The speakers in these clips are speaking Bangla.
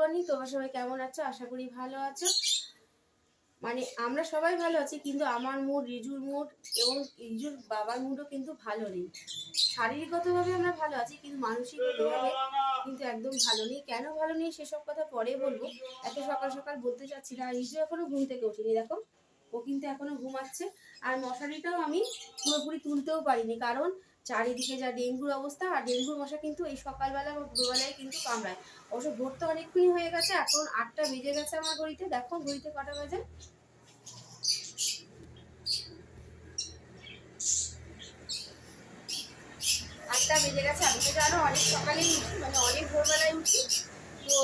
মর্নিং। তোমরা সবাই কেমন আছো? আশা করি ভালো আছো। মানে আমরা সবাই ভালো আছি, কিন্তু আমার মুড, রিজুর মুড এবং রিজুর বাবার মুডও কিন্তু ভালো নেই। শারীরিকগতভাবে আমরা ভালো আছি, কিন্তু মানসিকভাবে কিন্তু একদম ভালো নেই। কেন ভালো নেই সেসব কথা পরে বলবো, এত সকাল সকাল বলতে চাচ্ছি না। রিজু এখনো ঘুম থেকে ওঠেনি, দেখো ও কিন্তু এখনো ঘুমাচ্ছে। আর মশারিটাও আমি পুরোপুরি তুলতেও পারিনি, কারণ চারিদিকে যা ডেঙ্গুর অবস্থা। আর ডেঙ্গুর মশা কিন্তু এই সকালবেলা বা ভোরবেলায় কিন্তু কামড়ায়। অবশ্য ভোর তো অনেকক্ষণই হয়ে গেছে, এখন 8টা বেজে গেছে আমার ঘড়িতে। দেখো ঘড়িতে কটা বাজে, 8টা বেজে গেছে। আমি তো জানো অনেক সকালেই উঠি, মানে অনেক ভোরবেলায় উঠি। তো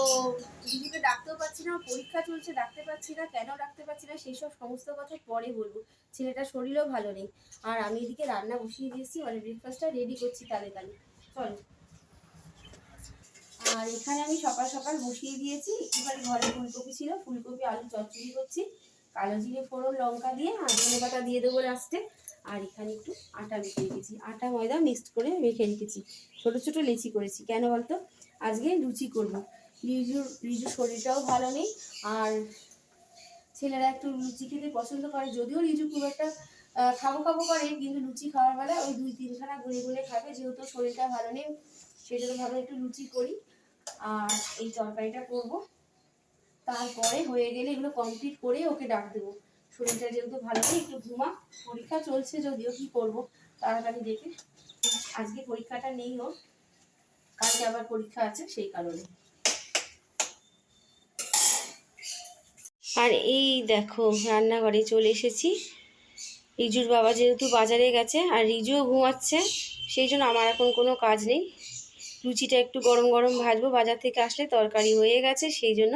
দিদিকে ডাকতেও পাচ্ছি না, পরীক্ষা চলছে, ডাকতে পাচ্ছি না। কেন ডাকতে পাচ্ছি না সেই সব সমস্ত কথা পরে বলবো। ছেলেটার শরীরও ভালো নেই। আর আমি এদিকে রান্না বসিয়ে দিয়েছি, মানে ব্রেকফাস্টটা রেডি করছি তালে তালে। চলো। আর এখানে আমি সকাল সকাল বসিয়ে দিয়েছি, একটুখানি ঘরে ফুলকপি ছিল, ফুলকপি আলু চচ্চড়ি করছি। কালো জিরে ফোড়ন লঙ্কা দিয়ে আর ধনে পাতা দিয়ে দেবো লাস্টে। আর এখানে একটু আটা মেখে রেখেছি, আটা ময়দা মিক্সড করে মেখে রেখেছি। ছোট ছোট লেচি করেছি, কেন বলতো? আজকে লুচি করবো। রিজুর শরীরটাও ভালো নেই। আর ছেলেরা একটু লুচি খেতে পছন্দ করে, যদিও রিজু খুব একটা খাবো খাবো করে, কিন্তু লুচি খাওয়ার বেলা ওই 2-3খানা গুনে গুনে খাবে, যেহেতু শরীরটা ভালো নেই। সেই জন্য ভাবে একটু লুচি করি। আর এই তরকারিটা করব, তারপরে হয়ে গেলে এগুলো কমপ্লিট করে ওকে ডাক দেবো। শরীরটা যেহেতু ভালো নেই, একটু ঘুমা। পরীক্ষা চলছে, যদিও কি করব তাড়াতাড়ি দেখে। আজকে পরীক্ষাটা নেই ওর, কালকে আবার পরীক্ষা আছে, সেই কারণে। আর এই দেখো রান্নাঘরে চলে এসেছি। রিজুর বাবা যেহেতু বাজারে গেছে আর রিজুও ঘুমাচ্ছে, সেই জন্য আমার এখন কোনো কাজ নেই। লুচিটা একটু গরম গরম ভাজবো, বাজার থেকে আসলে তরকারি হয়ে গেছে। সেই জন্য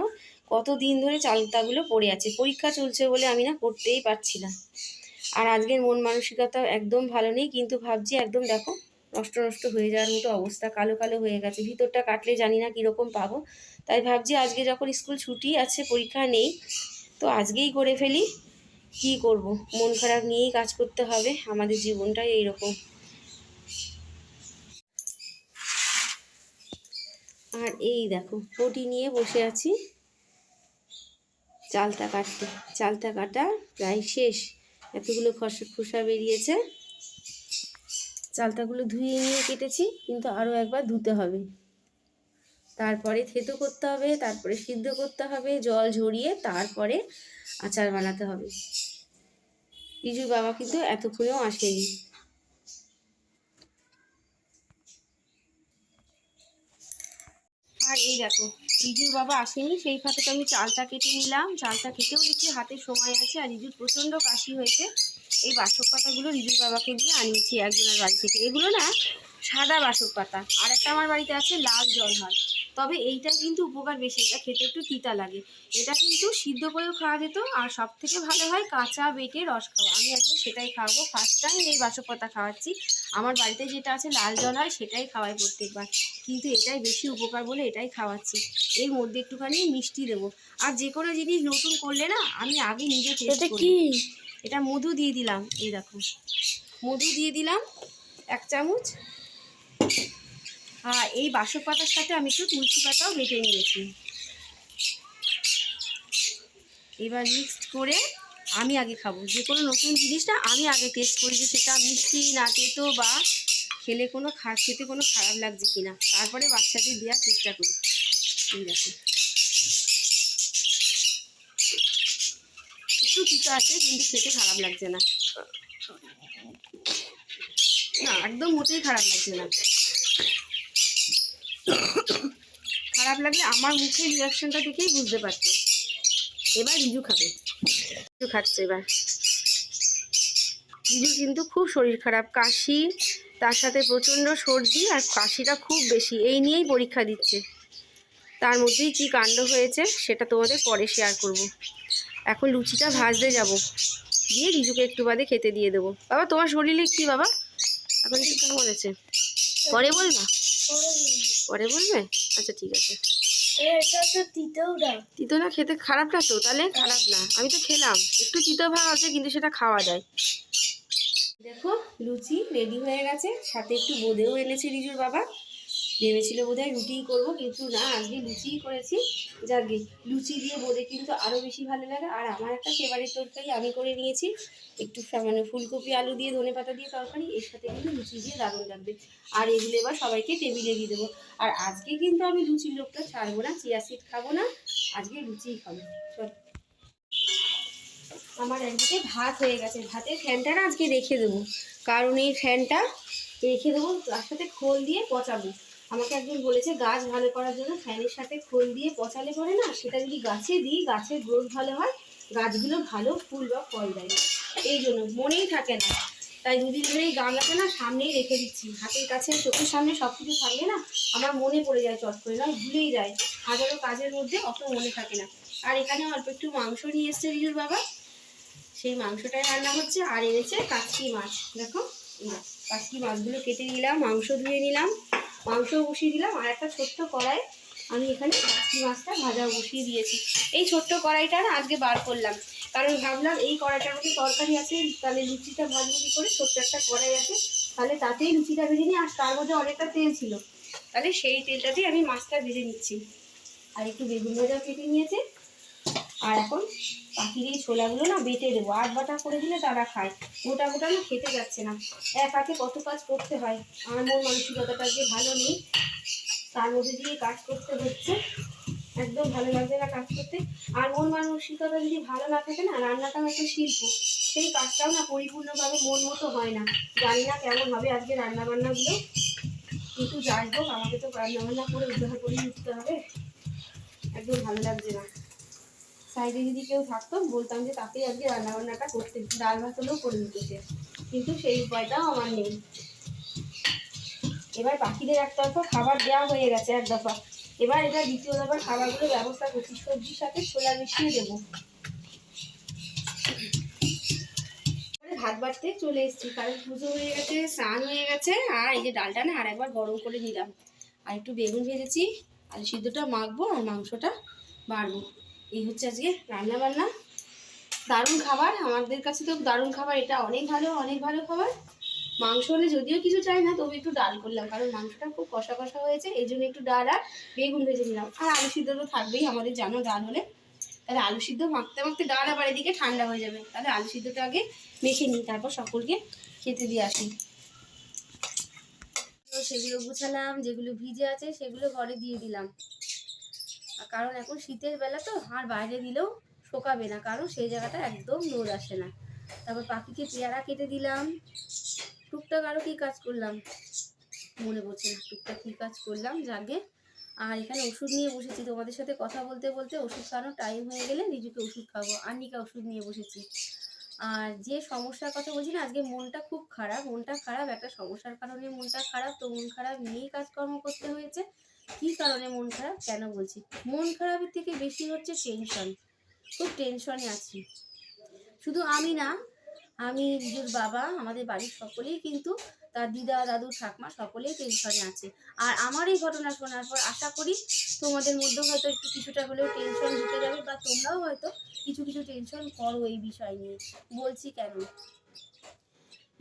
কতদিন ধরে চালতাগুলো পড়ে আছে, পরীক্ষা চলছে বলে আমি না করতেই পারছি না। আর আজকের মন মানসিকতা একদম ভালো নেই, কিন্তু ভাবছি একদম দেখো নষ্ট নষ্ট হয়ে যাওয়ার মতো অবস্থা, কালো কালো হয়ে গেছে। ভিতরটা কাটলে জানি না কীরকম পাবো। তাই ভাবছি আজকে যখন স্কুল ছুটি আছে, পরীক্ষা নেই, তো আজকেই করে ফেলি। কি করব, মন খারাপ নিয়েই কাজ করতে হবে, আমাদের জীবনটাই এইরকম। আর এই দেখো পটি নিয়ে বসে আছি চালটা কাটতে। চালটা কাটা প্রায় শেষ, এতগুলো খোসা বেরিয়েছে। চালটাগুলো ধুয়ে নিয়ে কেটেছি, কিন্তু আরও একবার ধুতে হবে, তারপরে থেতো করতে হবে, তারপরে সিদ্ধ করতে হবে, জল ঝরিয়ে তারপরে আচার বানাতে হবে। রিজুর বাবা কিন্তু এতক্ষণেও আসেনি। আর এই দেখো রিজুর বাবা আসেনি, সেই ফাঁকে তো আমি চালটা কেটে নিলাম। চালটা কেটেও দেখছি হাতে সময় আছে। আর রিজুর প্রচণ্ড কাশি হয়েছে, এই বাসক পাতাগুলো রিজুর বাবাকে দিয়ে আনিয়েছি একজনের বাড়ি থেকে। এগুলো না সাদা বাসক পাতা, আর একটা আমার বাড়িতে আছে লাল জলহাল। তবে এইটা কিন্তু উপকার বেশি, এটা খেতে একটু তিতা লাগে। এটা কিন্তু সিদ্ধ করেও খাওয়া যেত, আর সব থেকে ভালো হয় কাঁচা বেটে রস খাওয়া। আমি আজকে সেটাই খাওয়াবো, ফার্স্ট টাইম এই বাসক পাতা খাওয়াচ্ছি। আমার বাড়িতে যেটা আছে লাল জল হয়, সেটাই খাওয়াই প্রত্যেকবার, কিন্তু এটাই বেশি উপকার বলে এটাই খাওয়াচ্ছি। এর মধ্যে একটুখানি মিষ্টি দেবো। আর যে কোনো জিনিস নতুন করলে না আমি আগে নিজে টেস্ট করি। এটা মধু দিয়ে দিলাম, এই দেখো মধু দিয়ে দিলাম 1 চামচ। আর এই বাসক পাতার সাথে আমি একটু তুলসী পাতাও বেটে নিয়েছি। এবার মিক্সড করে আমি আগে খাবো। যে কোনো নতুন জিনিসটা আমি আগে টেস্ট করি, যে সেটা মিষ্টি না তেতো, বা খেলে খেতে কোনো খারাপ লাগছে কিনা, তারপরে বাচ্চাকে দেওয়ার চেষ্টা করি। এই দেখো একটু তিতো আছে, কিন্তু খেতে খারাপ লাগছে না, না একদম মোটেই খারাপ লাগছে না। খারাপ লাগলে আমার মুখের রিয়াকশনটা দেখেই বুঝতে পারছে। এবার রিজু খাবে, রিজু খাচ্ছে এবার। রিজু কিন্তু খুব শরীর খারাপ, কাশি, তার সাথে প্রচণ্ড সর্দি, আর কাশিটা খুব বেশি, এই নিয়েই পরীক্ষা দিচ্ছে। তার মধ্যেই কি কাণ্ড হয়েছে সেটা তোমাদের পরে শেয়ার করব। এখন লুচিটা ভাজতে যাব, দিয়ে রিজুকে একটু বাদে খেতে দিয়ে দেবো। বাবা তোমার শরীরে কি বাবা এখন একটু কেমন আছে? পরে বলবা, পরে বলবে? আচ্ছা ঠিক আছে। তিতো না, খেতে খারাপ না তো? তাহলে খারাপ না, আমি তো খেলাম। একটু তিতো ভাব আছে, কিন্তু সেটা খাওয়া যায়। দেখো লুচি রেডি হয়ে গেছে, সাথে একটু বোঁদেও এনেছে রিজুর বাবা। ভেবেছিল বোধহয় রুটিই করবো, কিন্তু না, আজকে লুচিই করেছি। যাকে লুচি দিয়ে বোঁদে কিন্তু আরও বেশি ভালো লাগে। আর আমার একটা ফেভারিট তরকারি আমি করে নিয়েছি, একটু সামান্য ফুলকপি আলু দিয়ে ধনেপাতা দিয়ে তরকারি, এর সাথে কিন্তু লুচি দিয়ে দারুণ লাগবে। আর এগুলো এবার সবাইকে টেবিলে দিয়ে দেবো। আর আজকে কিন্তু আমি লুচির লোকটা ছাড়বো না, চিয়া সিড খাবো না, আজকে লুচিই খাবো। চল, আমার একদিকে ভাত হয়ে গেছে, ভাতের ফ্যানটা না আজকে রেখে দেবো, কারণ এই ফ্যানটা রেখে দেবো তার সাথে খোল দিয়ে পচাবো। আমাকে একজন বলেছে গাছ ভালো করার জন্য ফ্যানের সাথে খোল দিয়ে পচালে পরে না, সেটা যদি গাছে দিই গাছের গ্রোথ ভালো হয়, গাছগুলো ভালো ফুল বা ফল দেয়। এই জন্য মনেই থাকে না, তাই দুদিন ধরে এই গামলাটা না সামনেই রেখে দিচ্ছি, হাতের কাছে চোখের সামনে সব কিছু থাকলে না আমার মনে পড়ে যায় চট করে, না ভুলেই যায়, হাজারো কাজের মধ্যে অত মনে থাকে না। আর এখানে অল্প একটু মাংস নিয়ে এসছে রিজুর বাবা, সেই মাংসটাই রান্না হচ্ছে। আর এনেছে কাচকি মাছ, দেখো কাচকি মাছগুলো কেটে নিলাম, মাংস ধুয়ে নিলাম, মাংস বসিয়ে দিলাম। আর একটা ছোট্ট কড়াই আমি এখানে কাচকি মাছটা ভাজা বসিয়ে দিয়েছি। এই ছোট্ট কড়াইটা না আজকে বার করলাম, কারণ ভাবলাম এই কড়াইটার মধ্যে তরকারি আছে, তাহলে লুচিটা ভাজবো কী করে, ছোট্ট একটা কড়াই আছে, তাহলে তাতেই লুচিটা ভেজে নিই। আর তার মধ্যে অনেকটা তেল ছিল, তাহলে সেই তেলটাতেই আমি মাছটা ভেজে নিচ্ছি। আর একটু বেগুন ভাজাও কেটে নিয়েছে। আর এখন পাখির এই ছোলাগুলো না বেটে দেবো, 8 বাটা করে দিলে তারা খায়, গোটা গোটা না খেতে যাচ্ছে না। এক হাতে কত কাজ করতে হয়, আমার মন মানসিকতাটা যে ভালো নেই, তার মধ্যে দিয়ে কাজ করতে হচ্ছে, একদম ভালো লাগছে না কাজ করতে। আর মন মানসিকতা যদি ভালো না থাকে না, রান্নাটাও একটা শিল্প, সেই কাজটাও না পরিপূর্ণভাবে মন মতো হয় না। জানি না কেমন হবে আজকে রান্নাবান্নাগুলো, কিন্তু যাই হোক আমাকে তো রান্নাবান্না করে উদ্ধার করে উঠতে হবে, একদম ভালো লাগছে না। সাইডে যদি কেউ থাকতো বলতাম যে তাকেই আজকে রান্নাবান্নাটা করতে, ডাল ভাত হলেও করে দিতে সে, কিন্তু সেই উপায়টাও আমার নেই। এবার পাখিদের এক দফা খাবার দেওয়া হয়ে গেছে এক দফা, এবার এটা দ্বিতীয় দফার খাবারগুলো ব্যবস্থা করছি, সবজির সাথে ছোলা মিশিয়ে দেবো। ভাত বাড়তে চলে এসেছি, কারণ পুজো হয়ে গেছে, স্নান হয়ে গেছে, আর এই যে ডালটা না আর একবার গরম করে নিলাম, আর একটু বেগুন ভেজেছি, আলু সিদ্ধটা মাখবো আর মাংসটা বাড়বো। এই হচ্ছে আজকে রান্না বান্না। দারুণ খাবার, আমাদের কাছে তো দারুণ খাবার, এটা অনেক ভালো অনেক ভালো খাবার। মাংস হলে যদিও কিছু চাই না, তবে একটু ডাল করলাম, কারণ মাংসটা খুব কষা কষা হয়েছে, এই জন্য একটু ডাল আর বেগুন ভেজে নিলাম। আর আলু সিদ্ধ তো থাকবেই আমাদের, জানো ডাল হলে, তাহলে আলু সিদ্ধ মাখতে মাখতে ডাল আবার এদিকে ঠান্ডা হয়ে যাবে, তাহলে আলু সিদ্ধটা আগে মেখে নিই, তারপর সকলকে খেতে দিয়ে আসি। সেগুলো গুছালাম, যেগুলো ভিজে আছে সেগুলো ঘরে দিয়ে দিলাম, কারণ এখন শীতের বেলা তো, আর বাইরে দিলেও শোকাবে না, কারণ সেই জায়গাটা একদম রোদ আসে না। তারপর পাখিকে পেয়ারা কেটে দিলাম, টুকটাক আরও কী কাজ করলাম মনে পড়ছে না, টুকটাক কী কাজ করলাম জাগে। আর এখানে ওষুধ নিয়ে বসেছি, তোমাদের সাথে কথা বলতে বলতে ওষুধ খাওয়ানোর টাইম হয়ে গেলে রিজুকে ওষুধ খাবো, আনিকা ওষুধ নিয়ে বসেছি। আর যে সমস্যার কথা বলছি না, আজকে মনটা খুব খারাপ, মনটা খারাপ একটা সমস্যার কারণে মনটা খারাপ, তো মন খারাপ নিয়েই কাজকর্ম করতে হয়েছে। কী কারণে মন খারাপ কেন বলছি, মন খারাপের থেকে বেশি হচ্ছে টেনশন, খুব টেনশনে আছি। শুধু আমি না, আমি রিজুর বাবা, আমাদের বাড়ির সকলেই কিন্তু, তার দিদা দাদু ঠাকমা সকলেই টেনশনে আছে। আর আমার এই ঘটনা শোনার পর আশা করি তোমাদের মধ্যেও হয়তো একটু কিছুটা হলেও টেনশন ঢুকে যাবে, বা তোমরাও হয়তো কিছু কিছু টেনশন করো এই বিষয় নিয়ে। বলছি কেন,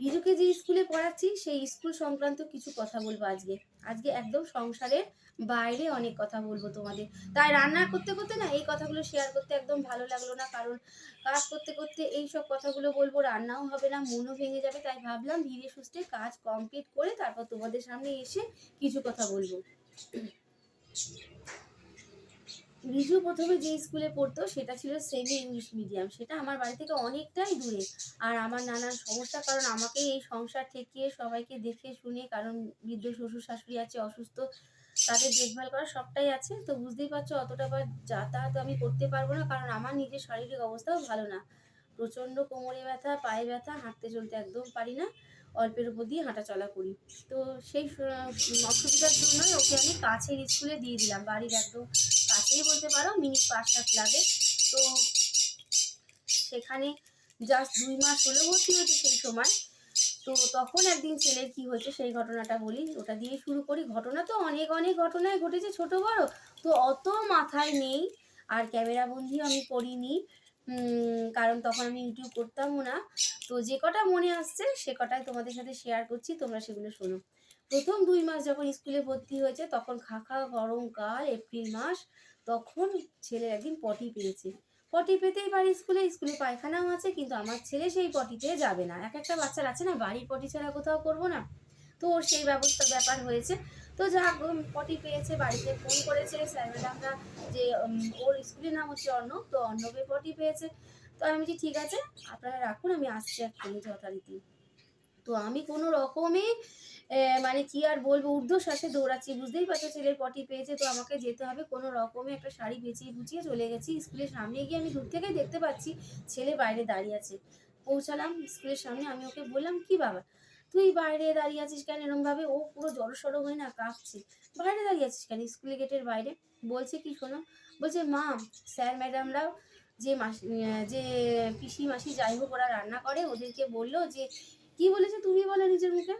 রিজুকে যে স্কুলে পড়াচ্ছি সেই স্কুল সংক্রান্ত কিছু কথা বলবো আজকে। আজকে একদম সংসারের বাইরে অনেক কথা বলবো তোমাদের, তাই রান্না করতে করতে না এই কথাগুলো শেয়ার করতে একদম ভালো লাগলো না, কারণ কাজ করতে করতে এই সব কথাগুলো বলবো, রান্নাও হবে না, মনও ভেঙে যাবে, তাই ভাবলাম ধীরে সুস্থে কাজ কমপ্লিট করে তারপর তোমাদের সামনে এসে কিছু কথা বলবো। রিজু প্রথমে যে স্কুলে পড়তো সেটা ছিল সেমি ইংলিশ মিডিয়াম, সেটা আমার বাড়ি থেকে অনেকটাই দূরে। আর আমার নানান সমস্যা, কারণ আমাকে এই সংসার ঠেকিয়ে সবাইকে দেখে শুনে, কারণ বৃদ্ধ শ্বশুর শাশুড়ি আছে অসুস্থ, তাদের দেখভাল করা সবটাই আছে, তো বুঝতেই পারছো অতটা বার যাতায়াত আমি করতে পারবো না, কারণ আমার নিজের শারীরিক অবস্থাও ভালো না, প্রচণ্ড কোমরে ব্যথা, পায়ে ব্যথা, হাঁটতে চলতে একদম পারি না, অল্পের উপর দিয়ে হাঁটা চলা করি। তো সেই অসুবিধার জন্যই ওকে আমি কাছের স্কুলে দিয়ে দিলাম, বাড়ির একদম কাছেই বলতে পারো, মিনিট 5-7 লাগে। তো সেখানে জাস্ট 2 মাস হলো ভর্তি হয়েছে সেই সময়। তো তখন একদিন ছেলের কি হয়েছে সেই ঘটনাটা বলি, ওটা দিয়ে শুরু করি। ঘটনা তো অনেক অনেক ঘটনায় ঘটেছে ছোট বড়, তো অত মাথায় নেই, আর ক্যামেরা বন্দিও আমি করিনি, কারণ তখন আমি ইউটিউব করতামও না। তো যে কটা মনে আসছে সে কটাই তোমাদের সাথে শেয়ার করছি, তোমরা সেগুলো শোনো। প্রথম 2 মাস যখন স্কুলে ভর্তি হয়েছে তখন খাখা গরমকাল, এপ্রিল মাস, তখন ছেলের একদিন পটি পেয়েছে। পটি পেতেই পারে স্কুলে, স্কুলে পায়খানাও আছে, কিন্তু আমার ছেলে সেই পটিতে যাবে না। এক একটা বাচ্চার আছে না, বাড়ির পটি ছাড়া কোথাও করবো না, তো ওর সেই ব্যাপার হয়েছে। তো যা পটি পেয়েছে, বাড়িতে ফোন করেছে স্যার ম্যাডামরা যে ওর স্কুলের নাম হচ্ছে অর্ণব, তো অর্ণবের পটি পেয়েছে। তো আমি বলছি ঠিক আছে আপনারা রাখুন, আমি আসছি এক্ষুনি যথারীতি। তো আমি কোনো রকমে মানে কি আর বলবো, ঊর্ধ্বশ্বাসে দৌড়াচ্ছি, বুঝতেই পারছো ছেলের পটি পেয়েছে, তো আমাকে যেতে হবে। কোনো রকমে একটা শাড়ি পেঁচিয়ে গুছিয়ে চলে গেছি স্কুলের সামনে গিয়ে। আমি দূর থেকেই দেখতে পাচ্ছি ছেলে বাইরে দাঁড়িয়ে আছে। পৌঁছালাম স্কুলের সামনে, আমি ওকে বললাম কি বাবা তুই বাইরে দাঁড়িয়ে আছিস কেন এরম ভাবে? ও পুরো জড়সড় হয়ে না কাঁপছে, বাইরে দাঁড়িয়ে আছিস কেন স্কুলের গেটের বাইরে? বলছে কি শোনো, বলছে মা স্যার ম্যাডামরাও যে মাসি যে পিসি মাসি যাই হোক ওরা রান্না করে, ওদেরকে বললো যে কি বলেছে তুমি বলো নিজের মুখে।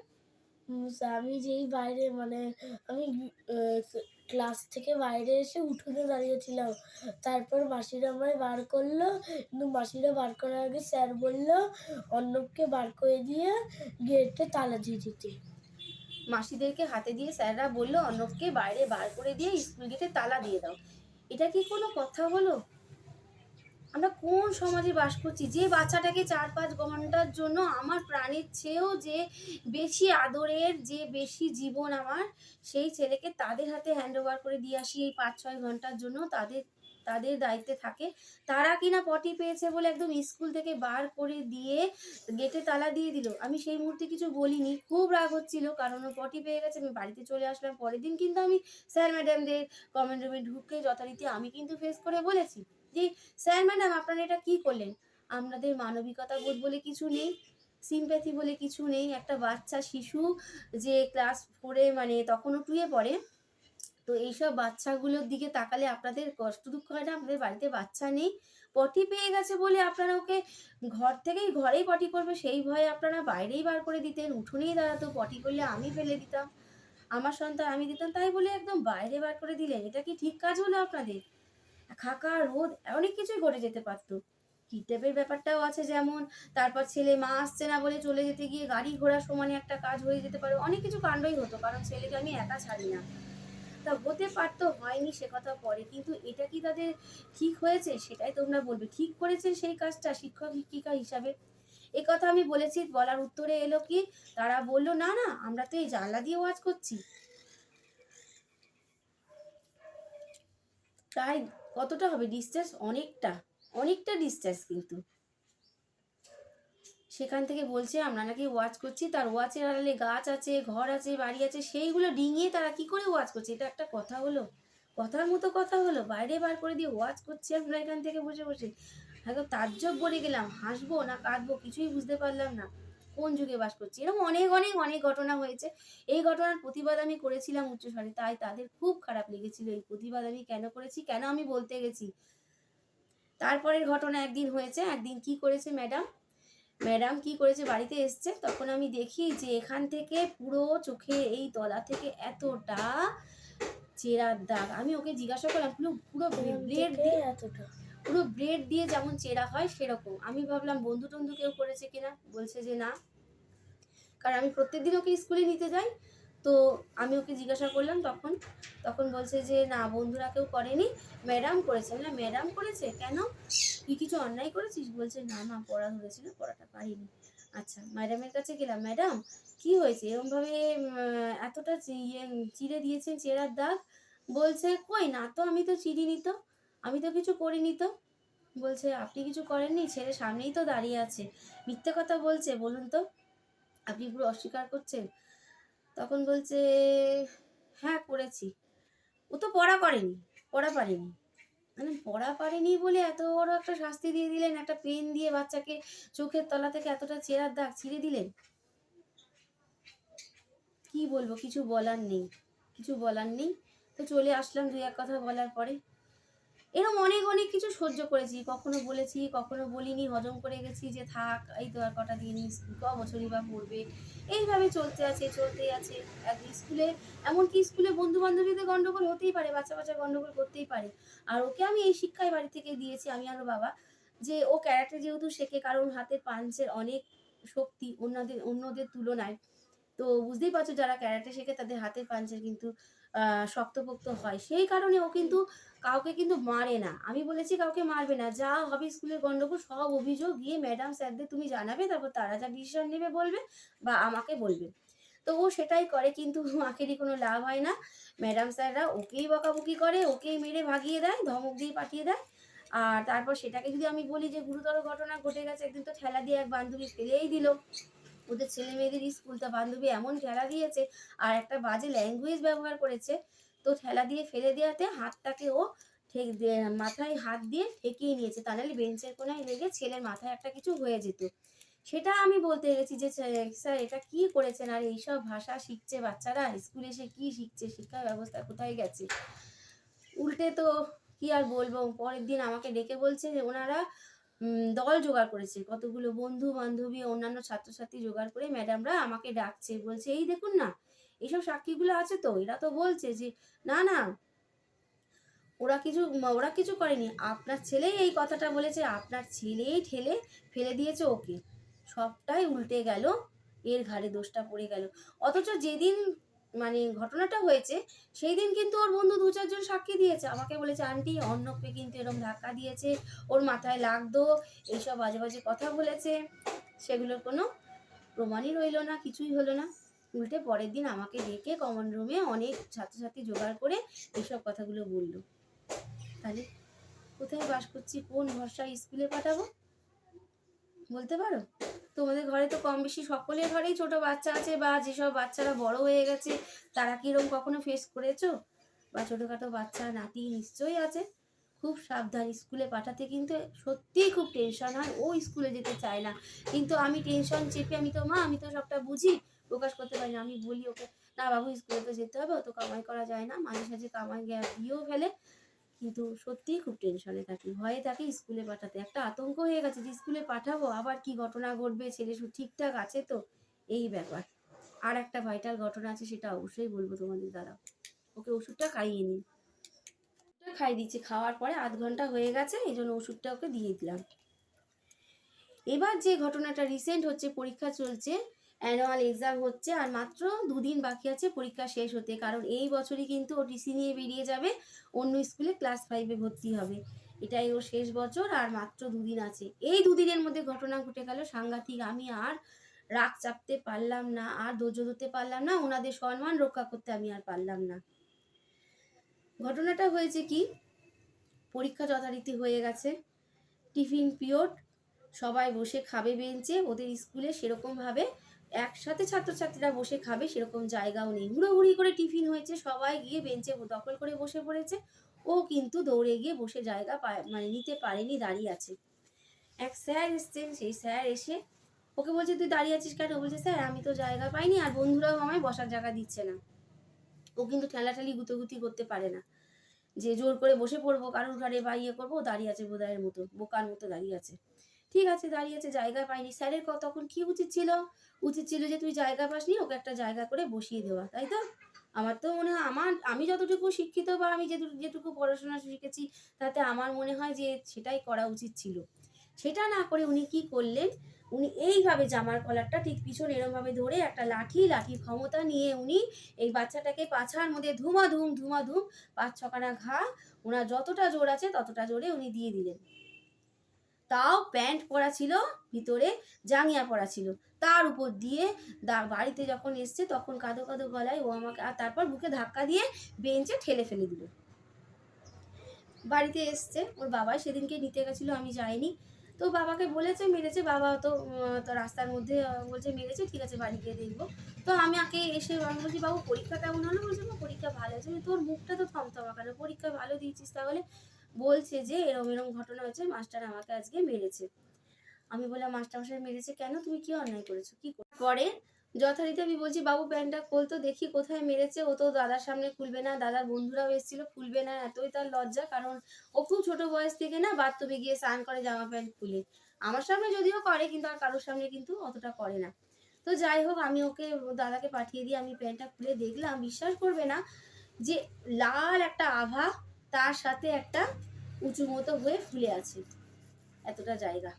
আমি যেই বাইরে মানে আমি ক্লাস থেকে বাইরে এসে উঠোনে দাঁড়িয়েছিলাম। তারপর মাসিরা আমায় বার করলো। কিন্তু মাসিরা বার করার আগে স্যার বলল অর্ণবকে বার করে দিয়ে গেটে তালা দিয়ে দিতে। মাসিদেরকে হাতে দিয়ে স্যাররা বললো অর্ণবকে বাইরে বার করে দিয়ে স্কুল গেটে তালা দিয়ে দাও। এটা কি কোনো কথা হলো? আমরা কোন সমাজে বাস করছি? যে বাচ্চাটাকে 4-5 ঘন্টার জন্য আমার প্রাণের চেয়েও যে বেশি আদরের, যে বেশি জীবন আমার, সেই ছেলেকে তাদের হাতে হ্যান্ড ওভার করে দিয়ে আসি এই 5-6 ঘন্টার জন্য, তাদের তাদের দায়িত্বে থাকে। তারা কিনা পটি পেয়েছে বলে একদম স্কুল থেকে বার করে দিয়ে গেটে তালা দিয়ে দিল। আমি সেই মুহূর্তে কিছু বলিনি, খুব রাগ হচ্ছিল, কারণ ও পটি পেয়ে গেছে। আমি বাড়িতে চলে আসলাম, পরের দিন কিন্তু আমি স্যার ম্যাডামদের কমন রুমে ঢুকে যথারীতি আমি কিন্তু ফেস করে বলেছি যে স্যার ম্যাডাম আপনারা এটা কি করলেন? আপনাদের মানবিকতা বোধ বলে কিছু নেই, সিম্প্যাথি বলে কিছু নেই। একটা বাচ্চা শিশু যে ক্লাস 4-এ মানে তখনও 2-এ পড়ে, তো এইসব বাচ্চাগুলোর দিকে তাকালে আপনাদের কষ্ট দুঃখ হয় না? আপনাদের বাড়িতে বাচ্চা নেই, পটি পেয়ে গেছে বলে আপনারা ওকে ঘরেই পটি করবে সেই ভয়ে আপনারা বাইরেই বার করে দিতেন, উঠোনেই দাঁড়াতো, পটি করলে আমি ফেলে দিতাম, আমার সন্তান আমি দিতাম, তাই বলে একদম বাইরে বার করে দিলেন। এটা কি ঠিক কাজ হলো আপনাদের? খাকা, রোদ, অনেক কিছুই ঘটে যেতে পারতো। কিডন্যাপের ব্যাপারটাও আছে যেমন, তারপর ছেলে মা আসছে না বলে চলে যেতে গিয়ে গাড়ি ঘোড়া সমানে একটা কাজ হয়ে যেতে পারে। অনেক কিছু কাণ্ডই হতো, কারণ ছেলেকে আমি একা ছাড়ি না। তা হতে পারতো, হয়নি সে কথা পরে, কিন্তু এটা কি তাদের ঠিক হয়েছে? সেটাই তোমরা বলবে। ঠিক করেছেন সেই কাজটা শিক্ষক শিক্ষিকা হিসাবে। এ কথা আমি বলেছি, বলার উত্তরে এলো কি, তারা বলল না না আমরা তো এই জানলা দিয়ে ওয়াজ করছি। প্রায় কতটা হবে ডিসটেন্স? অনেকটা, অনেকটা ডিসটেন্স। কিন্তু সেখান থেকে বলছে আমরা নাকি ওয়াচ করছি, তার ওয়াচের আড়ালে গাছ আছে, ঘর আছে, বাড়ি আছে, সেইগুলো ডিঙিয়ে তারা কি করে ওয়াচ করছে? এটা একটা কথা হলো? কথার মতো কথা হলো? বাইরে বার করে দিয়ে ওয়াচ করছি আমরা এখান থেকে বসে বসে। একদম তাজ্জব বলে গেলাম, হাসবো না কাঁদবো কিছুই বুঝতে পারলাম না, কোন যুগে বাস করছি। এরকম অনেক অনেক অনেক ঘটনা হয়েছে। এই ঘটনার প্রতিবাদ আমি করেছিলাম উচ্চস্বরে, তাই তাদের খুব খারাপ লেগেছিল। এই প্রতিবাদ আমি কেন করেছি, কেন আমি বলতে গেছি। তারপরের ঘটনা একদিন হয়েছে, একদিন কি করেছে ম্যাডাম, ম্যাডাম কি করেছে, বাড়িতে এসছে, তখন আমি দেখি যে এখান থেকে পুরো চোখে এই তলা থেকে এতটা চেরার দাগ। আমি ওকে জিজ্ঞাসা করলাম পুরো পুরো ব্লেড দিয়ে, এতটা পুরো ব্লেড দিয়ে যেমন চেরা হয় সেরকম। আমি ভাবলাম বন্ধু টন্ধু কেউ করেছে কিনা, বলছে যে না, কারণ আমি প্রত্যেকদিন ওকে স্কুলে নিতে যাই। তো আমি ওকে জিজ্ঞাসা করলাম তখন, তখন বলছে যে না বন্ধুরা কেউ করেনি, ম্যাডাম করেছে। না ম্যাডাম করেছে কেন, তুই কিছু অন্যায় করেছিস? বলছে না মা পড়া ধরেছিল, পড়াটা পারিনি। আচ্ছা, ম্যাডামের কাছে গেলাম, ম্যাডাম কি হয়েছে এরমভাবে এতটা চিড়ে দিয়েছেন চেরার দাগ? বলছে কই না তো, আমি তো চিড়িনি তো, আমি তো কিছু করিনি তো। বলছে আপনি কিছু করেননি? ছেলে সামনেই তো দাঁড়িয়ে আছে, মিথ্যে কথা বলছে বলুন তো, আপনি পুরো অস্বীকার করছেন। তখন বলছে হ্যাঁ করেছি। ও তো পড়া করেনি, পড়া পারেনি। মানে পড়া পারেনি বলে এত বড় একটা শাস্তি দিয়ে দিলেন, একটা পেন দিয়ে বাচ্চাকে চোখের তলা থেকে এতটা চেরার দাগ ছিঁড়ে দিলেন। কি বলবো, কিছু বলার নেই, কিছু বলার নেই। তো চলে আসলাম 2-1 কথা বলার পরে। এরকম অনেক অনেক কিছু সহ্য করেছি, কখনো বলেছি কখনো বলিনি, হজম করে গেছি যে থাক এই তো আর কটা দিন, স্কুল ক বছরই বা পড়বে, এইভাবে চলতে আছে চলতেই আছে। এক স্কুলে, এমনকি স্কুলে বন্ধু বান্ধবীদের গন্ডগোল হতেই পারে, বাচ্চা বাচ্চা গন্ডগোল করতেই পারে। আর ওকে আমি এই শিক্ষাই বাড়ি থেকে দিয়েছি, আমি আর ওর বাবা, যে ও ক্যারাটে যেহেতু শেখে, কারণ হাতের পাঞ্চের অনেক শক্তি অন্যদের অন্যদের তুলনায়, তো বুঝতেই পারছো যারা ক্যারাটে শেখে তাদের হাতের পাঞ্জা কিন্তু শক্তপোক্ত হয়, সেই কারণে ও কিন্তু কাউকে কিন্তু মারে না। আমি বলেছি কাউকে মারবে না, যা হবে স্কুলের গন্ডগোল সব অভিযোগ গিয়ে ম্যাডাম স্যারদের তুমি জানাবে, তারপর তারা যা ডিসিশন নেবে বলবে বা আমাকে বলবে। তো ও সেটাই করে, কিন্তু আখেরই কোনো লাভ হয় না। ম্যাডাম স্যাররা ওকেই বকাবকি করে, ওকেই মেরে ভাগিয়ে দেয়, ধমক দিয়ে পাঠিয়ে দেয়। আর তারপর সেটাকে যদি আমি বলি যে গুরুতর ঘটনা ঘটে গেছে, একদিন তো ঠেলা দিয়ে এক বান্ধবী ফেলেই দিল। ওদের ছেলে মেয়েদের স্কুল, তা বান্ধবী এমন ঠেলা দিয়েছে আর একটা বাজে ল্যাঙ্গুয়েজ ব্যবহার করেছে, তো ঠেলা দিয়ে ফেলে দেওয়াতে হাতটাকে ও মাথায় হাত দিয়ে ঠেকিয়ে নিয়েছে, তা নাহলে বেঞ্চের কোনায় লেগে ছেলের মাথায় একটা কিছু হয়ে যেত। সেটা আমি বলতে গেছি যে স্যার এটা কি করেছেন, আর এইসব ভাষা শিখছে বাচ্চারা, স্কুলে এসে কি শিখছে, শিক্ষা ব্যবস্থা কোথায় গেছে। উল্টে তো কি আর বলবো, পরের দিন আমাকে ডেকে বলছে যে ওনারা দল জোগাড় করেছে, কতগুলো বন্ধু বান্ধবী অন্যান্য ছাত্রছাত্রী জোগাড় করে ম্যাডামরা আমাকে ডাকছে, বলছে এই দেখুন না এইসব সাক্ষীগুলো আছে, তো এরা তো বলছে যে না না ওরা কিছু করেনি, আপনার ছেলেই এই কথাটা বলেছে, আপনার ছেলেই ঠেলে ফেলে দিয়েছে ওকে। সবটাই উল্টে গেল, এর ঘাড়ে দোষটা পড়ে গেল। অথচ যেদিন মানে ঘটনাটা হয়েছে সেই দিন কিন্তু ওর বন্ধু 2-4 জন সাক্ষী দিয়েছে, আমাকে বলেছে আন্টি অর্ণবকে কিন্তু এরকম ধাক্কা দিয়েছে, ওর মাথায় লাগতো, এইসব বাজে বাজে কথা বলেছে। সেগুলোর কোনো প্রমাণই রইলো না, কিছুই হলো না। উল্টে পরের দিন আমাকে ডেকে কমন রুমে অনেক ছাত্রছাত্রী জোগাড় করে এইসব কথাগুলো বললো। তাহলে কোথায় বাস করছি, কোন ভরসায় স্কুলে পাঠাবো বলতে পারো? তোমাদের ঘরে তো কম বেশি সকলের ঘরেই ছোট বাচ্চা আছে, বা যেসব বাচ্চারা বড় হয়ে গেছে তারা কি এরকম কখনো ফেস করেছো? বা ছোটখাটো বাচ্চা নাতি নিশ্চয়ই আছে। খুব সাবধান, স্কুলে পাঠাতে কিন্তু সত্যিই খুব টেনশন হয়, ও স্কুলে যেতে চায় না, কিন্তু আমি টেনশন চেপে, আমি তো মা, আমি তো সবটা বুঝি, প্রকাশ করতে পারি না। আমি বলি ওকে না বাবু স্কুলে তো যেতে হবে, অত কামাই করা যায় না, মাঝে সাঝে কামাই দিয়েও ফেলে, কিন্তু সত্যিই খুব টেনশনে থাকি, ভয়ে থাকি স্কুলে পাঠাতে, একটা আতঙ্ক হয়ে গেছে যে স্কুলে পাঠাবো আবার কি ঘটনা ঘটবে, ছেলে ঠিকঠাক আছে তো, এই ব্যাপার। আর একটা ভাইটাল ঘটনা আছে, সেটা অবশ্যই বলবো তোমাদের দ্বারা। ওকে ওষুধটা খাইয়ে নিই, খাই দিচ্ছি, খাওয়ার পরে আধ ঘন্টা হয়ে গেছে, এই জন্য ওষুধটা ওকে দিয়ে দিলাম। এবার যে ঘটনাটা রিসেন্ট হচ্ছে, পরীক্ষা চলছে, অ্যানুয়াল এক্সাম হচ্ছে, আর মাত্র 2 দিন বাকি আছে পরীক্ষা শেষ হতে, কারণ এই বছরই কিন্তু ও টিসি নিয়ে বেরিয়ে যাবে, অন্য স্কুলে ক্লাস 5-এ ভর্তি হবে। এটাই ওর শেষ বছর, আর মাত্র 2 দিন আছে। এই 2 দিনের মধ্যে ঘটনা ঘটে গেল সাংঘাতিক। আমি আর রাগ চাপতে পারলাম না, আর ধৈর্য ধরতে পারলাম না, ওনাদের সম্মান রক্ষা করতে আমি আর পারলাম না। ঘটনাটা হয়েছে কি, পরীক্ষা যথারীতি হয়ে গেছে, টিফিন পিরিয়ড, সবাই বসে খাবে বেঞ্চে, ওদের স্কুলে সেরকমভাবে একসাথে ছাত্রছাত্রীরা বসে খাবে সেরকম জায়গাও নেই, হুড়োহুড়ি করে টিফিন হয়েছে, সবাই গিয়ে বেঞ্চে দখল করে বসে পড়েছে, ও কিন্তু দৌড়ে গিয়ে বসে জায়গা মানে নিতে পারেনি, দাঁড়িয়ে আছে। এক স্যার এসছেন, সেই স্যার এসে ওকে বলছে তুই দাঁড়িয়ে আছিস কেন? বলছে স্যার আমি তো জায়গা পাইনি, আর বন্ধুরাও আমায় বসার জায়গা দিচ্ছে না। ও কিন্তু ঠেলাঠালি গুতোগুতি করতে পারে না, যে জোর করে বসে পড়বো কারোর ঘরে বা ইয়ে করবো, দাঁড়িয়ে আছে বোধায়ের মতো, বোকার মতো দাঁড়িয়ে আছে। ঠিক আছে দাঁড়িয়ে আছে, জায়গা পাইনি, স্যারের তখন কি উচিত ছিল? উচিত ছিল যে তুই জায়গা পাসনি, ওকে একটা জায়গা করে বসিয়ে দেওয়া, তাই তো? আমার তো মনে হয়, আমি যতটুকু শিক্ষিত বা আমি যেটুকু পড়াশোনা শিখেছি, তাতে আমার মনে হয় যে সেটাই করা উচিত ছিল। সেটা না করে উনি কি করলেন, উনি এইভাবে জামার কলারটা ঠিক পিছনে এরমভাবে ধরে একটা লাঠি ক্ষমতা নিয়ে উনি এই বাচ্চাটাকে পাছার মধ্যে ধুমাধুম 5-6খানা ঘা, ওনার যতটা জোর আছে ততটা জোরে উনি দিয়ে দিলেন। তাও প্যান্ট পরা ছিল, ভিতরে জাঙ্গিয়া পরা ছিল, তার উপর দিয়ে বাড়িতে যখন এসছে তখন কাঁদো কাঁদো গলায় ও আমাকে, আর তারপর বুকে ধাক্কা দিয়ে বেঞ্চে ঠেলে ফেলে দিল। বাড়িতে এসছে, ওর বাবা সেদিনকে নিতে গেছিলো, আমি যাইনি। তো বাবাকে বলেছে মেরেছে, বাবা তো তো রাস্তার মধ্যে বলছে মেরেছে, ঠিক আছে বাড়ি গিয়ে দেখবো। তো আমি এসে আমি বলছি বাবু পরীক্ষা কেমন হলো? বলছে পরীক্ষা ভালো হয়েছে। তোর মুখটা তো থমথমা কেন, পরীক্ষা ভালো দিয়েছিস তাহলে? বলছে যে এরম ঘটনা হয়েছে, মাস্টার আমাকে আজকে মেরেছে। আমি বললাম মাস্টারমশাই মেরেছে কেন, তুমি কি অন্যায় করেছো, কি পরে যথারীতি আমি বলছি বাবু প্যান্টটা খোলতো দেখি কোথায় মেরেছে, ও তো দাদার সামনে খুলবে না, দাদার বন্ধুরাও এসেছিল, খুলবে না, এতই তার লজ্জা, কারণ ও খুব ছোট বয়স থেকে না বাথরুমে গিয়ে স্নান করে জামা প্যান্ট খুলে, আমার সামনে যদিও করে কিন্তু আর কারোর সামনে কিন্তু অতটা করে না। তো যাই হোক, আমি ওকে দাদাকে পাঠিয়ে দিয়ে আমি প্যান্টটা খুলে দেখলাম, বিশ্বাস করবে না যে লাল একটা আভা, তার সাথে একটা উঁচু মতো হয়ে ফুলে আছে এতটা জায়গা।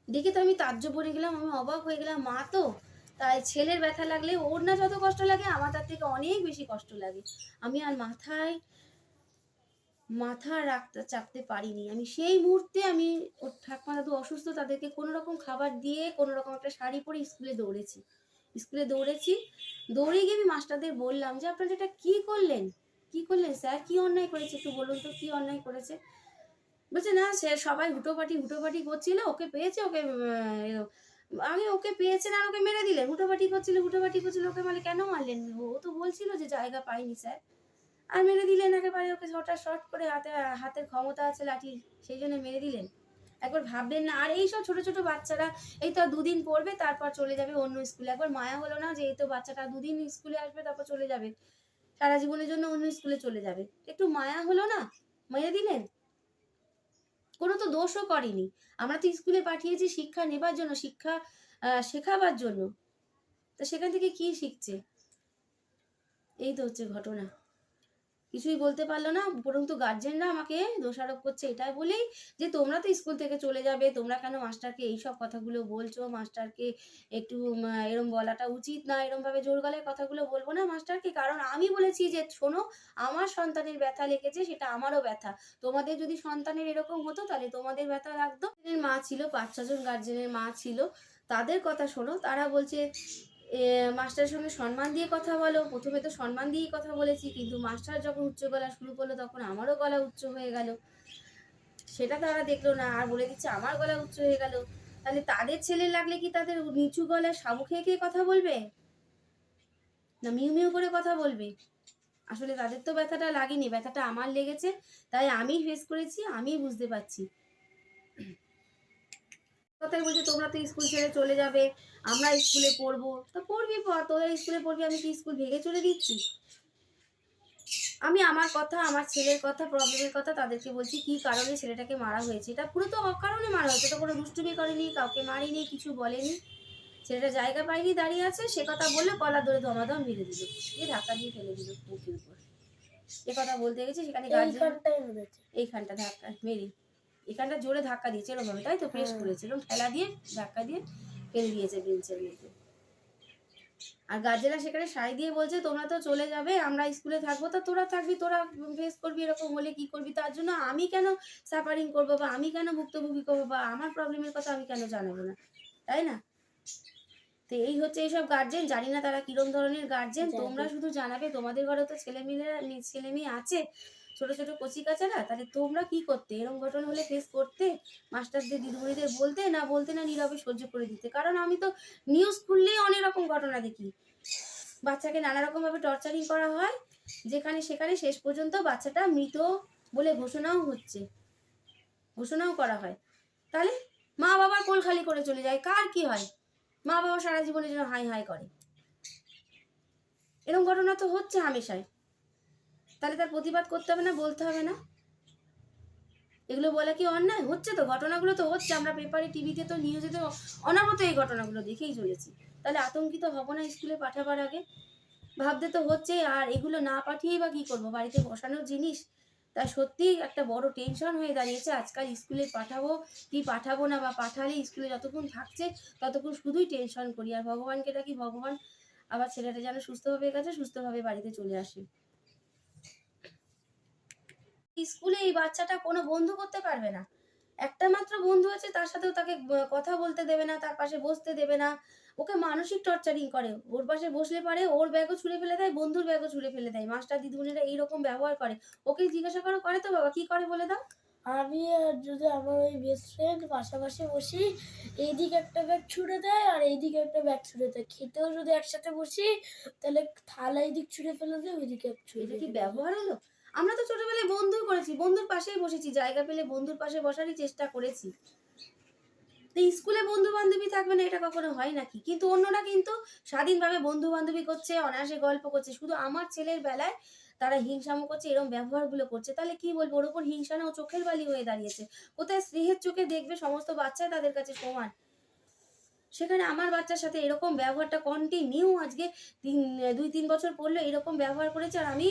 দেখে তো আমি তাজ্জব পড়ে গেলাম, আমি অবাক হয়ে গেলাম, মা তো তাই ছেলের ব্যথা লাগলে ওর না যত কষ্ট লাগে আমার তার থেকে অনেক বেশি কষ্ট লাগে। আমি আর মাথা রাখতে চাপতে পারিনি। আমি সেই মুহূর্তে আমি ওর ঠাকুমা দাদু অসুস্থ, তাদেরকে কোনো রকম খাবার দিয়ে কোনো রকম একটা শাড়ি পরে স্কুলে দৌড়েছি। দৌড়ে গিয়ে আমি মাস্টারদের বললাম যে আপনারা এটা কি করলেন? কি করলেন স্যার? কি অন্যায় করেছে একটু বলুন তো, কি অন্যায় করেছে? বলছে না সে সবাই হুটোপাটি করছিল, ওকে পেয়েছে, আমি ওকে পেয়েছেন আর ওকে মেরে দিলেন। হুটোপাটি করছিল ওকে মারলে কেন মারলেন? ও তো বলছিল যে জায়গা পাইনি স্যার। আর মেরে দিলেন একেবারে, ওকে শর্ট করে হাতের ক্ষমতা আছে লাঠির, সেই জন্য মেরে দিলেন। একবার ভাবলেন না? আর এইসব ছোট ছোট বাচ্চারা এই তো 2 দিন পড়বে তারপর চলে যাবে অন্য স্কুলে। একবার মায়া হলো না যে এই তো বাচ্চাটা 2 দিন স্কুলে আসবে তারপর চলে যাবে, সারা জীবনের জন্য অন্য স্কুলে চলে যাবে, একটু মায়া হলো না? মেরে দিলেন। কোনো তো দোষও করেনি। আমরা তো স্কুলে পাঠিয়েছি শিক্ষা নেবার জন্য, শিক্ষা শেখাবার জন্য। তো সেখান থেকে কি শিখছে? এই তো হচ্ছে ঘটনা। কিছুই বলতে পারলো না, উপরন্তু গার্জেনরা আমাকে দোষারোপ করছে এটাই বলেই যে তোমরা তো স্কুল থেকে চলে যাবে, তোমরা কেন মাস্টারকে এইসব কথাগুলো বলছো? মাস্টারকে একটু এরম বলাটা উচিত না, এরম ভাবে জোর গলায় কথাগুলো বলবো না মাস্টারকে। কারণ আমি বলেছি যে শোনো, আমার সন্তানের ব্যথা লেগেছে, সেটা আমারও ব্যথা। তোমাদের যদি সন্তানের এরকম হতো তাহলে তোমাদের ব্যথা লাগতো। মা ছিল, 5-6 জন গার্জেনের মা ছিল, তাদের কথা শোনো। তারা বলছে মাস্টারের সঙ্গে সম্মান দিয়ে কথা বলো। প্রথমে তো সম্মান দিয়েই কথা বলেছি, কিন্তু মাস্টার যখন উচ্চ গলা শুরু করলো তখন আমারও গলা উচ্চ হয়ে গেল। সেটা তারা দেখলো না, আর বলে দিচ্ছে আমার গলা উচ্চ হয়ে গেল। তাহলে তাদের ছেলে লাগলে কি তাদের নিচু গলায় সাবু খেয়ে খেয়ে কথা বলবে, না মিউ মিউ করে কথা বলবে? আসলে তাদের তো ব্যথাটা লাগেনি, ব্যথাটা আমার লেগেছে, তাই আমি ফেস করেছি, আমি বুঝতে পারছি। কথাই বলছে তোমরা তো স্কুল ছেড়ে চলে যাবে, আমরা স্কুলে পড়বো। তা পড়বি পর, তোরা স্কুলে পড়বি, আমি কি স্কুল ভেঙে চলে দিচ্ছি? আমি আমার কথা, আমার ছেলের কথা, প্রবলেমের কথা তাদেরকে বলছি, কি কারণে ছেলেটাকে মারা হয়েছে। এটা পুরো তো অকারণে মারা হয়েছে, তো কোনো দুষ্টুমি করেনি, কাউকে মারিনি, কিছু বলেনি। ছেলেটা জায়গা পায়নি, দাঁড়িয়ে আছে, সে কথা বললে গলা ধরে ধমাধম মেরে দিল, দিয়ে ধাক্কা দিয়ে ফেলে দিল মুখের উপর। এ কথা বলতে গেছি, সেখানে গার্জেন এইখানটা ধাক্কা মেরে, এখানটা জোরে ধাক্কা দিয়েছে এরকম ভাবে, তাই তো প্রেস করেছে, এরকম ঠেলা দিয়ে ধাক্কা দিয়ে ফেলে দিয়েছে বেঞ্চের মধ্যে। আর গার্জেনরা সেখানে সাই দিয়ে বলছে তোমরা তো চলে যাবে, আমরা স্কুলে থাকবো, তা তোরা থাকবি, তোরা ফেস করবি, এরকম হলে কি করবি? তার জন্য আমি কেন সাফারিং করবো, বা আমি কেন ভুক্তভোগী করবো, বা আমার প্রবলেমের কথা আমি কেন জানাবো না, তাই না? তো এই হচ্ছে এইসব গার্জেন, জানি না তারা কিরম ধরনের গার্জেন। তোমরা শুধু জানাবে, তোমাদের ঘরে তো ছেলে মেয়ে আছে, ছোট ছোট কচি কাচারা, তাহলে তোমরা কি করতে? এরকম ঘটনা হলে ফেস করতে, মাস্টারদের দিদিমণিদের বলতে, না নীরবে সহ্য করে দিতে? কারণ আমি তো নিউজ খুললেই অনেক রকম ঘটনা দেখি, বাচ্চাকে নানা রকম ভাবে টর্চারিং করা হয়, যেখানে সেখানে শেষ পর্যন্ত বাচ্চাটা মৃত বলে ঘোষণাও করা হয়। তাহলে মা বাবার কোল খালি করে চলে যায়, কার কি হয়? মা বাবা সারা জীবনের জন্য হাই হাই করে। এরকম ঘটনা তো হচ্ছে হামেশাই। তাহলে তার প্রতিবাদ করতে হবে না, বলতে হবে না? এগুলো বলা কি অন্যায়? হচ্ছে তো, ঘটনাগুলো তো হচ্ছে, আমরা পেপারে, টিভিতে তো, নিউজে তো অনাবত এই ঘটনাগুলো দেখেই চলেছি। তাহলে আতঙ্কিত হব না স্কুলে পাঠাবার আগে? ভাবতে তো হচ্ছে, আর এগুলো না পাঠিয়েই বা কি করবো, বাড়িতে বসানোর জিনিস। তাই সত্যিই একটা বড় টেনশন হয়ে দাঁড়িয়েছে আজকাল, স্কুলে পাঠাবো কি পাঠাবো না, বা পাঠালে স্কুলে যতক্ষণ থাকছে ততক্ষণ শুধুই টেনশন করি। আর ভগবানকে ডাকি, ভগবান আবার ছেলেটা যেন সুস্থভাবে গেছে, সুস্থভাবে বাড়িতে চলে আসে। স্কুলে এই বাচ্চাটা কোনো বন্ধু করতে পারবে না। একটা মাত্র বন্ধু আছে, তার সাথেও তাকে কথা বলতে দেবে না, তার পাশে বসতে দেবে না, ওকে মানসিক টর্চারিং করে। ওর পাশে বসলে পারে ওর ব্যাগও ছুঁড়ে ফেলে দেয়, বন্ধুর ব্যাগও ছুঁড়ে ফেলে দেয়। মাস্টার দিদিমণিরা এইরকম ব্যবহার করে। ওকে জিজ্ঞাসা করে তো বাবা কি করে বলে দাও? আমি আর যদি আমার ওই বেস্ট ফ্রেন্ড পাশাপাশি বসি, এইদিকে একটা ব্যাগ ছুঁড়ে দেয় আর এইদিকে একটা ব্যাগ ছুঁড়ে দেয়। খেতেও যদি একসাথে বসি তাহলে থালা এইদিক ছুঁড়ে ফেলে দেয়, ওইদিকে ছুঁড়ে। এটা কি ব্যবহার হলো? আমরা তো ছোটবেলায় বন্ধু করেছি, বন্ধুর পাশেই বসেছি, জায়গা পেলে বন্ধুর পাশে বসারই চেষ্টা করেছি। তো স্কুলে বন্ধু বান্ধবী থাকবে না, এটা কখনো হয় নাকি? কিন্তু অন্যরা কিন্তু স্বাধীনভাবে বন্ধু বান্ধবী করছে, অনায়াসে গল্প করছে। শুধু আমার ছেলের বেলায় তারা হিংসামো করছে, এরকম ব্যবহারগুলো করছে। তাহলে কি বলবো? ওর উপর হিংসা না, ও চোখের বালি হয়ে দাঁড়িয়েছে। কোথায় স্নেহের চোখে দেখবে সমস্ত বাচ্চাই তাদের কাছে সমান, সেখানে আমার বাচ্চার সাথে এরকম ব্যবহারটা কন্টিনিউ আজকে 2-3 বছর পড়লো এরকম ব্যবহার করেছে। আর আমি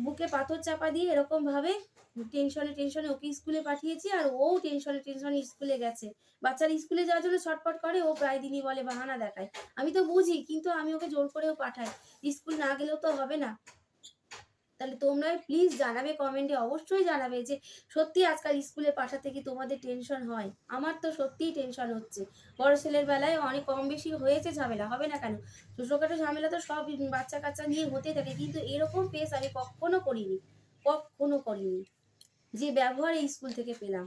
বুকে পাথর চাপা দিয়ে এরকম ভাবে টেনশনে টেনশনে ওকে স্কুলে পাঠিয়েছি, আর ও টেনশনে টেনশনে স্কুলে গেছে। বাচ্চারা স্কুলে যাওয়ার জন্য ছটফট করে, ও প্রায় দিনই বলে, বাহানা দেখায়। আমি তো বুঝি, কিন্তু আমি ওকে জোর করেও পাঠাই। স্কুল না গেলেও তো হবে না। তাহলে তোমরা প্লিজ জানাবে কমেন্টে, অবশ্যই জানাবে যে সত্যি আজকাল স্কুলে পাঠাতে কি তোমাদের টেনশন হয়? আমার তো সত্যিই টেনশন হচ্ছে। বড় ছেলের বেলায় অনেক কম বেশি হয়েছে ঝামেলা, হবে না কেন? ছোটখাটো ঝামেলা তো সব বাচ্চা কাচ্চা নিয়ে হতে থাকে, কিন্তু এরকম ফেস আমি কখনো করিনি, কখনো করিনি। যে ব্যবহার এই স্কুল থেকে পেলাম,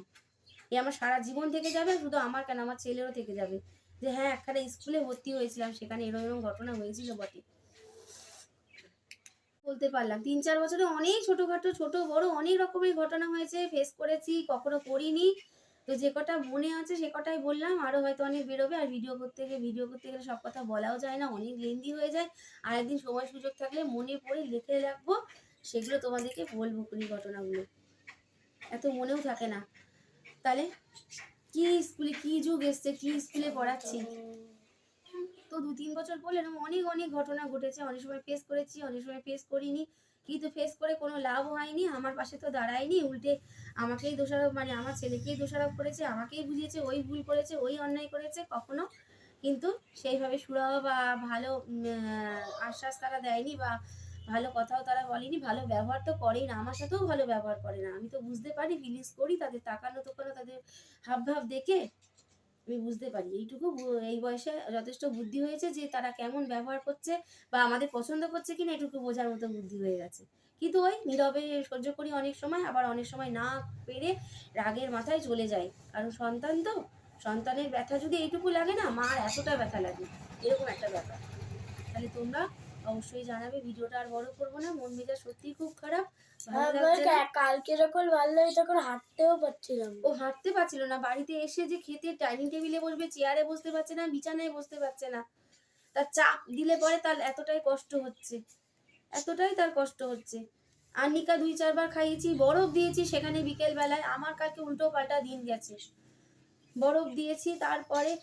এ আমার সারা জীবন থেকে যাবে। শুধু আমার কেন, আমার ছেলেরও থেকে যাবে, যে হ্যাঁ একখানা স্কুলে ভর্তি হয়েছিলাম, সেখানে এরকম এরকম ঘটনা হয়েছিল বটে। বলতে পারলাম ৩-৪ বছরে অনেক ছোটখাটো ছোট বড় অনেক রকমের ঘটনা হয়েছে, ফেস করেছি, কখনো করিনি। তো যে কটা মনে আছে সে কটাই বললাম, আরো হয়তো অনেক বেরোবে। আর ভিডিও করতে গেলে সব কথা বলাও যায় না, অনেক লেন্দি হয়ে যায়। আর একদিন সময় সুযোগ থাকলে মনে পড়ে লিখে রাখবো, সেগুলো তোমাদেরকে বলবো কোনি ঘটনাগুলো, এত মনেও থাকে না। তাহলে কি স্কুলে কি যুগ এসছে, কি স্কুলে পড়াচ্ছি। তো 2-3 বছর পর এরকম অনেক অনেক ঘটনা ঘটেছে, অনেক সময় ফেস করেছি, অনেক সময় ফেস করিনি। কিন্তু ফেস করে কোনো লাভ হয়নি, আমার পাশে তো দাঁড়ায়নি, উল্টে আমাকেই দোষারোপ, মানে আমার ছেলেকেই দোষারোপ করেছে, আমাকেই বুঝিয়েছে ওই ভুল করেছে, ওই অন্যায় করেছে। কখনো কিন্তু সেইভাবে সুরাহা বা ভালো আশ্বাস তারা দেয়নি, বা ভালো কথাও তারা বলেনি, ভালো ব্যবহার তো করেই না, আমার সাথেও ভালো ব্যবহার করে না। আমি তো বুঝতে পারি, ফিলিংস করি, তাদের তাকানো তোকানো, তাদের হাবভাব দেখে আমি বুঝতে পারি। এইটুকু এই বয়সে যথেষ্ট বুদ্ধি হয়েছে যে তারা কেমন ব্যবহার করছে বা আমাদের পছন্দ করছে কিনা, এটুকু বোঝার মতো বুদ্ধি হয়ে গেছে। কিন্তু ওই নীরবে সহ্য করি অনেক সময়, আবার অনেক সময় না পেরে রাগের মাথায় চলে যায়। কারণ সন্তান তো, সন্তানের ব্যথা যদি এইটুকু লাগে না, মার এতটা ব্যথা লাগে, এরকম একটা ব্যাপার। তাহলে তোমরা অবশ্যই জানাবে। ভিডিওটা আর বড় করবো না, মন মেজাজ সত্যিই খুব খারাপ, ভালো লাগছে না। কালকে যখন ভালো তখন হাঁটতেও পারছিলাম ও না। হাঁটতে পারছিল না, বাড়িতে এসে যে খেতে ডাইনিং টেবিলে বসবে, চেয়ারে বসতে পারছে না, বিছানায় বসতে পারছে না। তার চাপ দিলে পরে তার এতটাই কষ্ট হচ্ছে, এতটাই তার কষ্ট হচ্ছে। আনিকা 2-4 বার খাইয়েছি, বরফ দিয়েছি, সেখানে বিকেল বেলায় আমার কালকে উল্টো পাল্টা দিন গেছে। বরফ দিয়েছি, তারপরে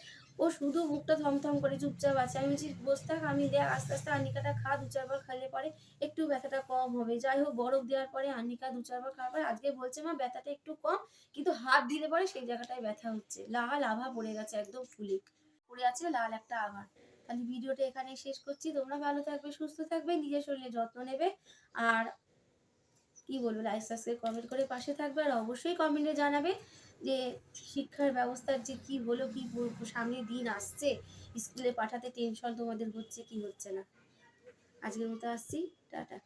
ও শুধু মুখটা থমথম করে চুপচাপ আছে। আমি বলছি বসে থাক, আমি দেখ আস্তে আস্তে আনিকাটা খা, 2-4 বার খেলে পরে একটু ব্যথাটা কম হবে। যাই হোক, বরফ দেওয়ার পরে আনিকা 2-4 বার খাওয়ার পরে আজকে বলছে মা ব্যথাটা একটু কম, কিন্তু হাত দিলে পরে সেই জায়গাটায় ব্যথা হচ্ছে, লাল আভা পড়ে গেছে, একদম ফুলে পড়ে আছে লাল একটা আভা। তাহলে ভিডিওটা এখানেই শেষ করছি। তোমরা ভালো থাকবে, সুস্থ থাকবে, নিজের শরীরের যত্ন নেবে। আর কি বলবো, লাইক সাবস্ক্রাইব কমেন্ট করে পাশে থাকবে। আর অবশ্যই কমেন্টে জানাবে যে শিক্ষার ব্যবস্থার যে কি হলো, কি সামনে দিন আসছে, স্কুলে পাঠাতে টেনশন তোমাদের হচ্ছে কি হচ্ছে না। আজকের মতো আসছি, টাটা।